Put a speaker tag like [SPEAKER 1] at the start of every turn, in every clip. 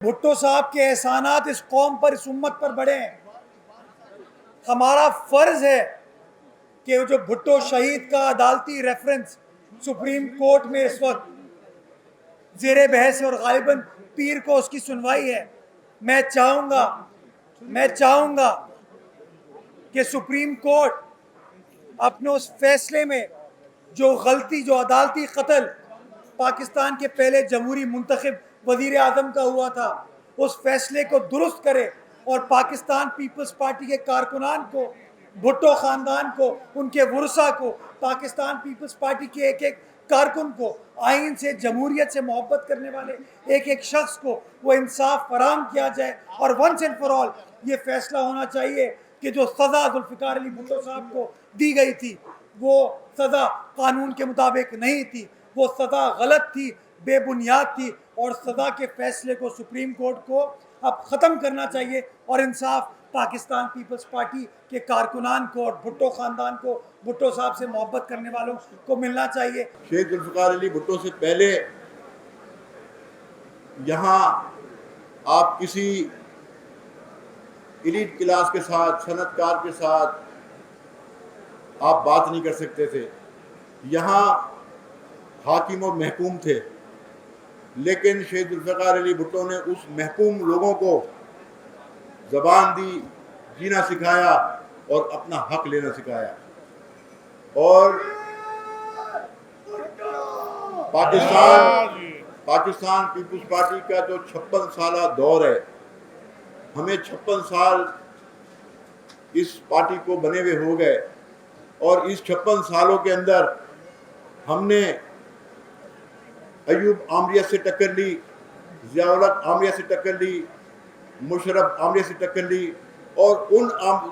[SPEAKER 1] بھٹو صاحب کے احسانات اس قوم پر، اس امت پر بڑے ہیں۔ ہمارا فرض ہے کہ جو بھٹو شہید کا عدالتی ریفرنس سپریم کورٹ میں اس وقت زیر بحث ہے اور غالباً پیر کو اس کی سنوائی ہے، میں چاہوں گا کہ سپریم کورٹ اپنے اس فیصلے میں جو غلطی، جو عدالتی قتل پاکستان کے پہلے جمہوری منتخب وزیر اعظم کا ہوا تھا، اس فیصلے کو درست کرے اور پاکستان پیپلز پارٹی کے کارکنان کو، بھٹو خاندان کو، ان کے ورثاء کو، پاکستان پیپلز پارٹی کے ایک ایک کارکن کو، آئین سے، جمہوریت سے محبت کرنے والے ایک ایک شخص کو وہ انصاف فراہم کیا جائے، اور ونس اینڈ فار آل یہ فیصلہ ہونا چاہیے کہ جو سزا ذوالفقار علی بھٹو صاحب کو دی گئی تھی وہ سزا قانون کے مطابق نہیں تھی، وہ سزا غلط تھی، بے بنیاد تھی، اور سزا کے فیصلے کو سپریم کورٹ کو اب ختم کرنا چاہیے اور انصاف پاکستان پیپلز پارٹی کے کارکنان کو اور بھٹو خاندان کو، بھٹو صاحب سے محبت کرنے والوں کو ملنا چاہیے۔
[SPEAKER 2] شہید ذوالفقار علی بھٹو سے پہلے یہاں آپ کسی ایلیٹ کلاس کے ساتھ، صنعت کار کے ساتھ آپ بات نہیں کر سکتے تھے۔ یہاں حاکم اور محکوم تھے، لیکن شہید ذوالفقار علی بھٹو نے اس محکوم لوگوں کو زبان دی، جینا سکھایا اور اپنا حق لینا سکھایا، اور پاکستان پیپلز پارٹی کا جو 56 سالہ دور ہے، ہمیں 56 سال اس پارٹی کو بنے ہوئے ہو گئے، اور اس 56 سالوں کے اندر ہم نے ایوب آمریہ سے ٹکر لی، ضیاء الحق آمریہ سے ٹکر لی، مشرف آمریہ سے ٹکر لی، اور ان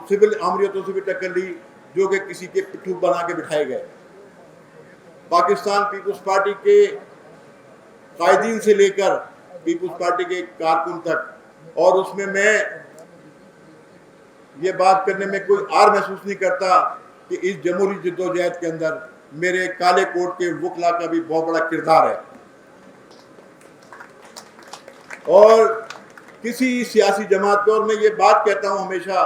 [SPEAKER 2] سول آمریتوں سے بھی ٹکر لی جو کہ کسی کے پٹھو بنا کے بٹھائے گئے۔ پاکستان پیپلز پارٹی کے قائدین سے لے کر پیپلز پارٹی کے کارکن تک، اور اس میں یہ بات کرنے میں کوئی عار محسوس نہیں کرتا کہ اس جمہوری جدوجہد کے اندر میرے کالے کوٹ کے وکلا کا بھی بہت بڑا کردار ہے۔ اور کسی سیاسی جماعت کو، اور میں یہ بات کہتا ہوں ہمیشہ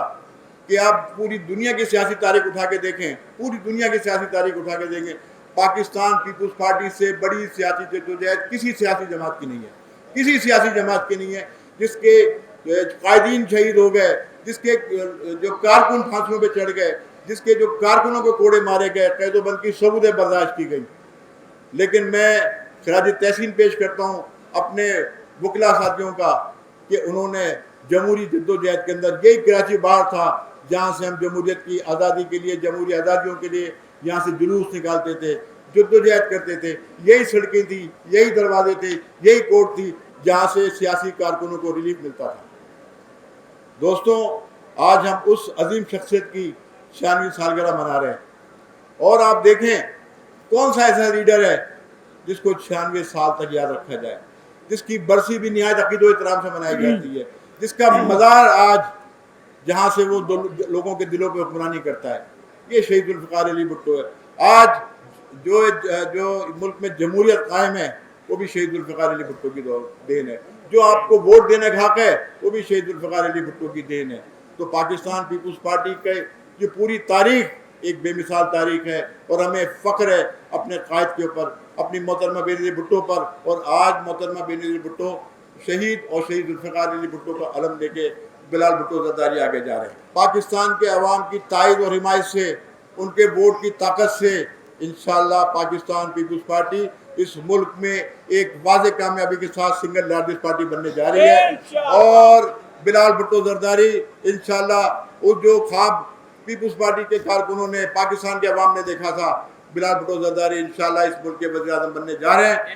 [SPEAKER 2] کہ آپ پوری دنیا کی سیاسی تاریخ اٹھا کے دیکھیں، پوری دنیا کی سیاسی تاریخ اٹھا کے دیکھیں، پاکستان پیپلز پارٹی سے بڑی سیاسی جدوجہد کسی سیاسی جماعت کی نہیں ہے، کسی سیاسی جماعت کی نہیں ہے جس کے قائدین شہید ہو گئے، جس کے جو کارکن پھانسیوں پہ چڑھ گئے، جس کے جو کارکنوں کو کوڑے مارے گئے، قید و بند کی سبودیں برداشت کی گئی۔ لیکن میں خراج تحسین پیش کرتا ہوں اپنے وکلا ساتھیوں کا کہ انہوں نے جمہوری جدوجہد کے اندر، یہی کراچی باہر تھا جہاں سے ہم جمہوریت کی آزادی کے لیے، جمہوری آزادیوں کے لیے یہاں سے جلوس نکالتے تھے، جدوجہد کرتے تھے، یہی سڑکیں تھی، یہی دروازے تھے، یہی کورٹ تھی جہاں سے سیاسی کارکنوں کو ریلیف ملتا تھا۔ دوستوں، آج ہم اس عظیم شخصیت کی 96ویں سالگرہ منا رہے ہیں، اور آپ دیکھیں کون سا ایسا لیڈر ہے جس کو 96 سال تک یاد رکھا جائے، جس کی برسی بھی نہایت عقیدت و احترام سے منائی جاتی ہے، جس کا مزار آج جہاں سے وہ لوگوں کے دلوں پہ حکمرانی کرتا ہے، یہ شہید ذوالفقار علی بھٹو ہے۔ آج جو ملک میں جمہوریت قائم ہے وہ بھی شہید ذوالفقار علی بھٹو کی دین ہے، جو آپ کو ووٹ دینے کا حق ہے وہ بھی شہید ذوالفقار علی بھٹو کی دین ہے۔ تو پاکستان پیپلز پارٹی کے یہ پوری تاریخ ایک بے مثال تاریخ ہے، اور ہمیں فخر ہے اپنے قائد کے اوپر، اپنی محترمہ بے نظیر بھٹو پر، اور آج محترمہ بے نظیر بھٹو شہید اور شہید ذوالفقار علی بھٹو کا علم لے کے بلال بھٹو زرداری آگے جا رہے ہیں۔ پاکستان کے عوام کی تائید اور حمایت سے، ان کے ووٹ کی طاقت سے انشاءاللہ پاکستان پیپلز پارٹی اس ملک میں ایک واضح کامیابی کے ساتھ سنگل لارجسٹ پارٹی بننے جا رہی ہے، اور بلال بھٹو زرداری انشاءاللہ وہ جو خواب پیپلز پارٹی کے کارکنوں نے، پاکستان کے عوام نے دیکھا تھا، بلال بھٹو زرداری انشاءاللہ اس ملک کے وزیر اعظم بننے جا رہے ہیں۔